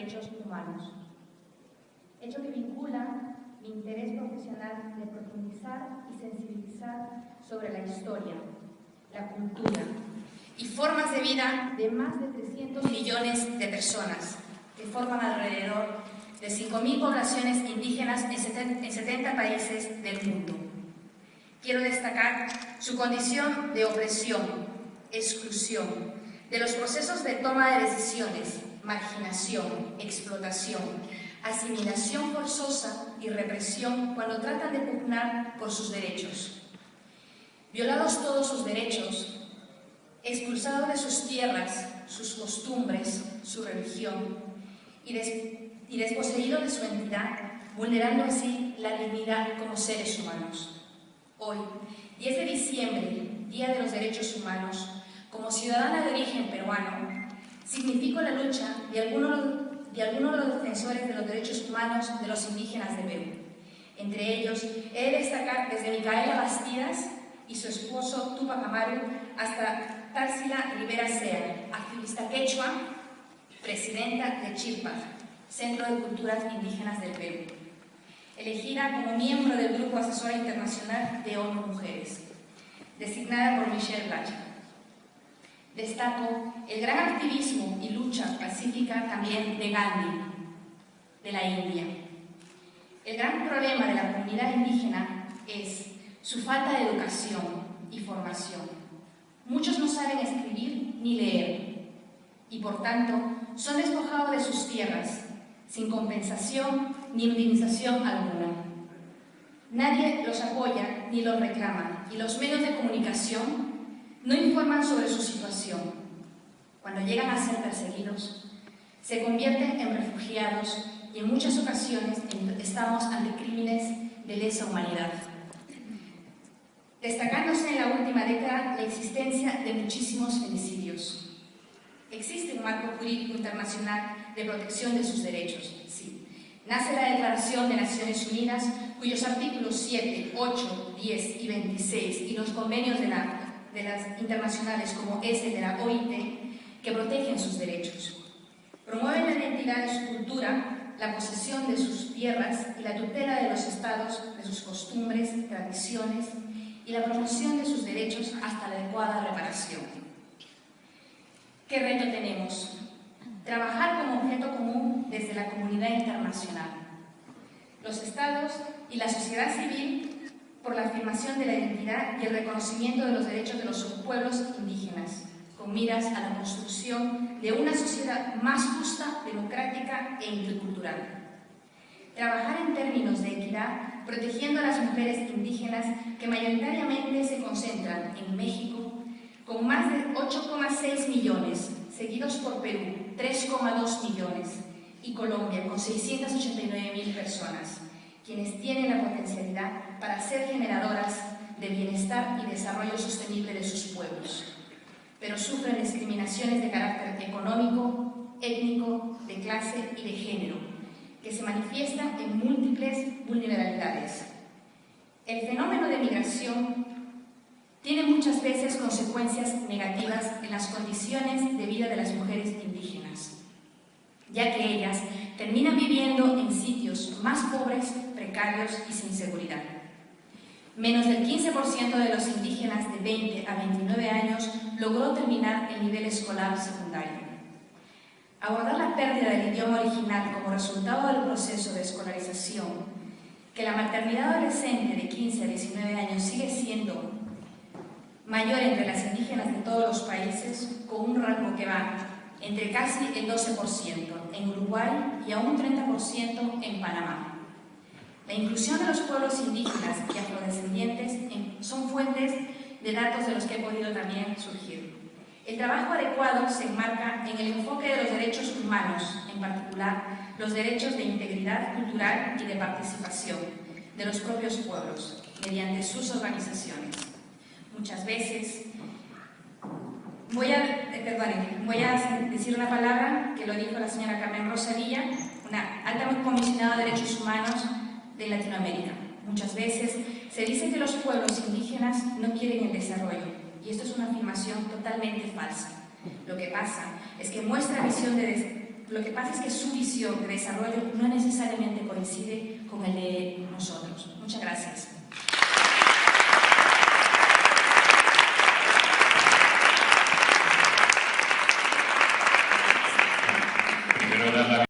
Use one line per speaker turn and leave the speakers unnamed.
derechos humanos. Hecho que vincula mi interés profesional de profundizar y sensibilizar sobre la historia, la cultura y formas de vida de más de 300 millones de personas que forman alrededor de 5.000 poblaciones indígenas en 70 países del mundo. Quiero destacar su condición de opresión, exclusión, de los procesos de toma de decisiones, marginación, explotación, asimilación forzosa y represión cuando tratan de pugnar por sus derechos. Violados todos sus derechos, expulsados de sus tierras, sus costumbres, su religión y desposeídos de su entidad, vulnerando así la dignidad como seres humanos. Hoy, 10 de diciembre, Día de los Derechos Humanos, como ciudadana de origen peruano, significo la lucha de algunos de los defensores de los derechos humanos de los indígenas de Perú. Entre ellos, he de destacar desde Micaela Bastidas y su esposo Tupac Amaru hasta Tarsila Rivera Sea, activista quechua, presidenta de Chilpa, Centro de Culturas Indígenas del Perú, elegida como miembro del Grupo Asesor Internacional de ONU Mujeres, designada por Michelle Bachelet. Destaco el gran activismo y lucha pacífica también de Gandhi, de la India. El gran problema de la comunidad indígena es su falta de educación y formación. Muchos no saben escribir ni leer y, por tanto, son despojados de sus tierras, sin compensación ni indemnización alguna. Nadie los apoya ni los reclama, y los medios de comunicación no informan sobre su situación. Cuando llegan a ser perseguidos, se convierten en refugiados y en muchas ocasiones estamos ante crímenes de lesa humanidad. Destacándose en la última década la existencia de muchísimos femicidios. Existe un marco jurídico internacional de protección de sus derechos, sí. Nace la Declaración de Naciones Unidas, cuyos artículos 7, 8, 10 y 26 y los convenios de las internacionales como ese de la OIT, que protegen sus derechos. Promueven la identidad de su cultura, la posesión de sus tierras y la tutela de los estados, de sus costumbres, tradiciones y la promoción de sus derechos hasta la adecuada reparación. ¿Qué reto tenemos? Trabajar como objeto común desde la comunidad internacional, los estados y la sociedad civil por la afirmación de la identidad y el reconocimiento de los derechos de los pueblos indígenas, con miras a la construcción de una sociedad más justa, democrática e intercultural. Trabajar en términos de equidad, protegiendo a las mujeres indígenas que mayoritariamente se concentran en México, con más de 8,6 millones, seguidos por Perú, 3,2 millones, y Colombia, con 689.000 personas, quienes tienen la potencialidad para ser generadoras de bienestar y desarrollo sostenible de sus pueblos, pero sufren discriminaciones de carácter económico, étnico, de clase y de género, que se manifiestan en múltiples vulnerabilidades. El fenómeno de migración tiene muchas veces consecuencias negativas en las condiciones de vida de las mujeres indígenas, ya que ellas terminan viviendo en sitios más pobres, precarios y sin seguridad. Menos del 15% de los indígenas de 20 a 29 años logró terminar el nivel escolar secundario. Abordar la pérdida del idioma original como resultado del proceso de escolarización, que la maternidad adolescente de 15 a 19 años sigue siendo mayor entre las indígenas de todos los países, con un rango que va entre casi el 12% en Uruguay y a un 30% en Panamá. La inclusión de los pueblos indígenas y afrodescendientes son fuentes de datos de los que he podido también surgir. El trabajo adecuado se enmarca en el enfoque de los derechos humanos, en particular los derechos de integridad cultural y de participación de los propios pueblos, mediante sus organizaciones. Muchas veces, voy a decir una palabra que lo dijo la señora Carmen Rosadilla, una alta comisionada de derechos humanos de Latinoamérica. Muchas veces se dice que los pueblos indígenas no quieren el desarrollo, y esto es una afirmación totalmente falsa. Lo que pasa es que nuestra visión de Lo que pasa es que su visión de desarrollo no necesariamente coincide con el de